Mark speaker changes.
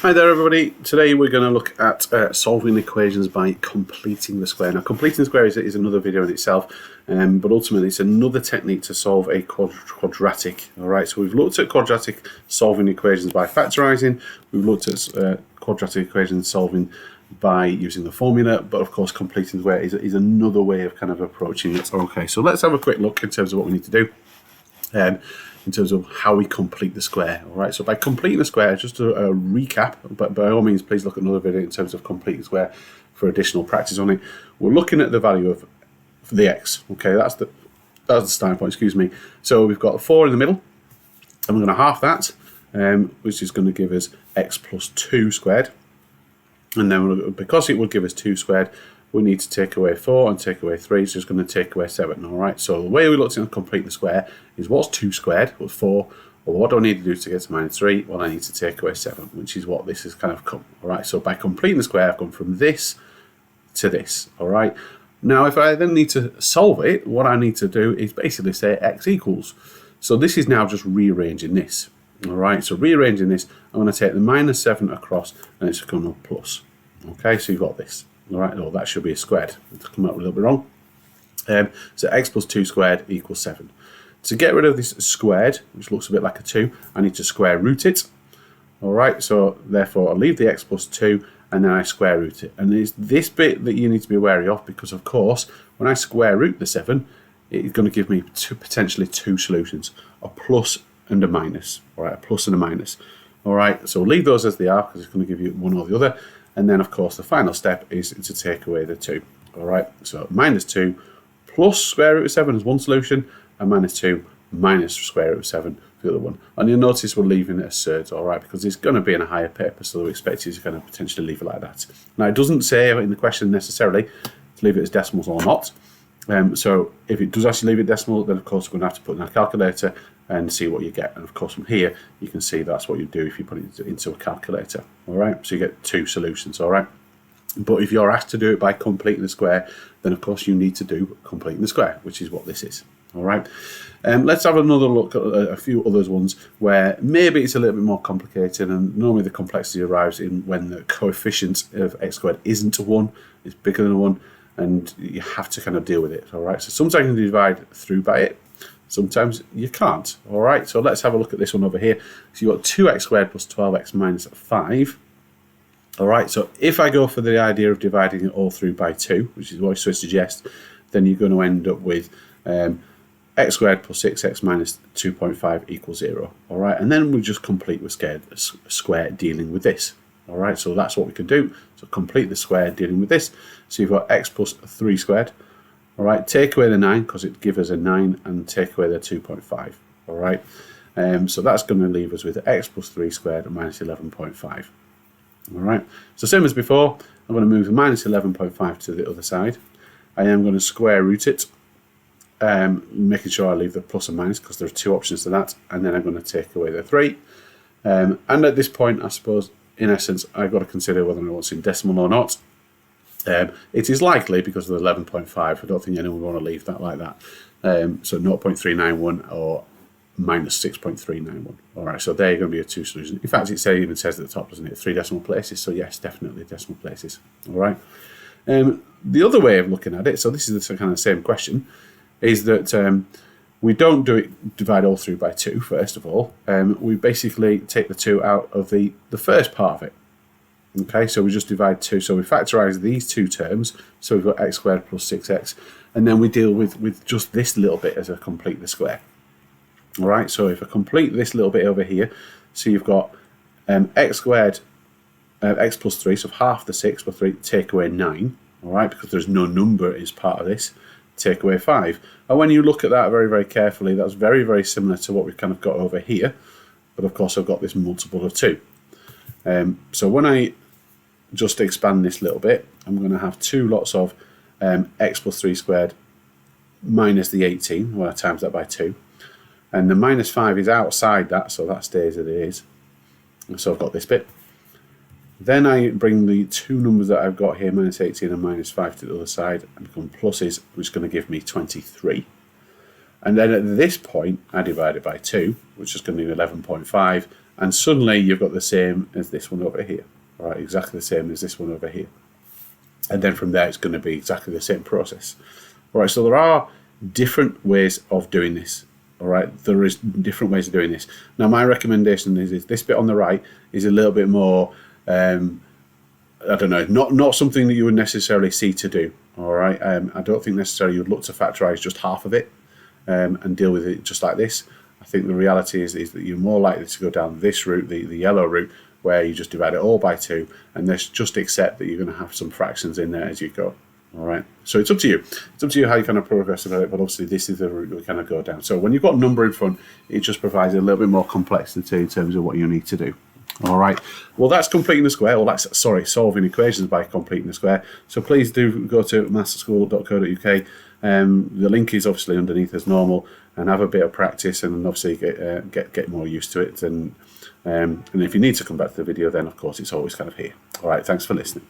Speaker 1: Hi there everybody, today we're going to look at solving equations by completing the square. Now completing the square is another video in itself, but ultimately it's another technique to solve a quadratic. Alright, so we've looked at quadratic solving equations by factorising, we've looked at quadratic equations solving by using the formula, but of course completing the square is another way of kind of approaching it. Okay, so let's have a quick look in terms of what we need to do. In terms of how we complete the square. All right, so by completing the square, just a recap, but by all means, please look at another video in terms of completing the square for additional practice on it. We're looking at the value of the x. Okay, that's the starting point. Excuse me. So we've got 4 in the middle, and we're going to half that, which is going to give us x plus 2 squared. And then because it will give us 2 squared, we need to take away 4 and take away 3, so it's going to take away 7. All right, so the way we look to complete the square is what's 2 squared, what's 4, or what do I need to do to get to minus 3? Well, I need to take away 7, which is what this has kind of come. All right, so by completing the square, I've gone from this to this. All right, now if I then need to solve it, what I need to do is basically say x equals. So this is now just rearranging this. All right, so rearranging this, I'm going to take the minus 7 across, and it's going to plus. Okay, so you've got this. All right, no, that should be a squared. It's come out a little bit wrong. So x plus 2 squared equals 7. To get rid of this squared, which looks a bit like a 2, I need to square root it. All right, so therefore I'll leave the x plus 2 and then I square root it. And it's this bit that you need to be wary of, because of course, when I square root the 7, it's going to give me potentially two solutions, a plus and a minus. All right, a plus and a minus. All right, so leave those as they are, because it's going to give you one or the other. And then, of course, the final step is to take away the 2. All right, so minus 2 plus square root of 7 is one solution, and minus 2 minus square root of 7 for the other one. And you'll notice we're leaving it as surds, all right, because it's going to be in a higher paper, so we expect you to kind of potentially leave it like that. Now, it doesn't say in the question necessarily to leave it as decimals or not. So if it does actually leave it decimal, then of course we're going to have to put in our calculator and see what you get. And of course from here, you can see that's what you do if you put it into a calculator. All right, so you get two solutions, all right. But if you're asked to do it by completing the square, then of course you need to do completing the square, which is what this is. All right, let's have another look at a few other ones where maybe it's a little bit more complicated, and normally the complexity arrives in when the coefficient of x squared isn't 1, it's bigger than 1, and you have to kind of deal with it. All right, so sometimes you can divide through by it, sometimes you can't. All right, so let's have a look at this one over here. So you've got 2x squared plus 12x minus 5. All right, so if I go for the idea of dividing it all through by 2, which is what I suggest, then you're going to end up with x squared plus 6x minus 2.5 equals 0. All right, and then we just complete with square dealing with this. All right, so that's what we can do. So complete the square dealing with this. So you've got x plus 3 squared. All right, take away the 9 because it gives us a 9, and take away the 2.5. All right, so that's going to leave us with x plus 3 squared minus 11.5. All right, so same as before, I'm going to move the minus 11.5 to the other side. I am going to square root it, making sure I leave the plus and minus because there are two options to that, and then I'm going to take away the 3. And at this point, I suppose, in essence, I've got to consider whether or not it's in decimal or not. It is likely because of the 11.5. I don't think anyone would want to leave that like that. So 0.391 or minus 6.391. All right, so there are going to be a two solutions. In fact, it even says at the top, doesn't it? 3 decimal places. So yes, definitely decimal places. All right. The other way of looking at it, so this is the kind of same question, is that we don't divide all through by 2, first of all. We basically take the 2 out of the first part of it. Okay, so we just divide 2. So we factorise these two terms. So we've got x squared plus 6x. And then we deal with just this little bit as a complete the square. All right, so if I complete this little bit over here, so you've got x squared, x plus 3, so half the 6 plus 3, take away 9. All right, because there's no number as part of this. Take away 5. And when you look at that very, very carefully, that's very, very similar to what we've kind of got over here. But of course, I've got this multiple of 2. So when I just expand this little bit, I'm going to have 2 lots of x plus 3 squared minus the 18, when I times that by 2. And the minus 5 is outside that, so that stays as it is. And so I've got this bit. Then I bring the two numbers that I've got here, minus 18 and minus 5, to the other side and become pluses, which is going to give me 23. And then at this point, I divide it by 2, which is going to be 11.5, and suddenly you've got the same as this one over here. All right, exactly the same as this one over here. And then from there, it's going to be exactly the same process. All right, so there are different ways of doing this. All right, there is different ways of doing this. Now, my recommendation is this bit on the right is a little bit more, I don't know, not something that you would necessarily see to do. All right, I don't think necessarily you'd look to factorize just half of it and deal with it just like this. I think the reality is that you're more likely to go down this route, the yellow route, where you just divide it all by 2, and just accept that you're going to have some fractions in there as you go. All right, so it's up to you. It's up to you how you kind of progress about it, but obviously this is the route we kind of go down. So when you've got a number in front, it just provides a little bit more complexity in terms of what you need to do. All right, well, that's completing the square, or that's, solving equations by completing the square. So please do go to mathschool.co.uk. The link is obviously underneath as normal, and have a bit of practice, and obviously get more used to it. And if you need to come back to the video, then of course it's always kind of here. All right, thanks for listening.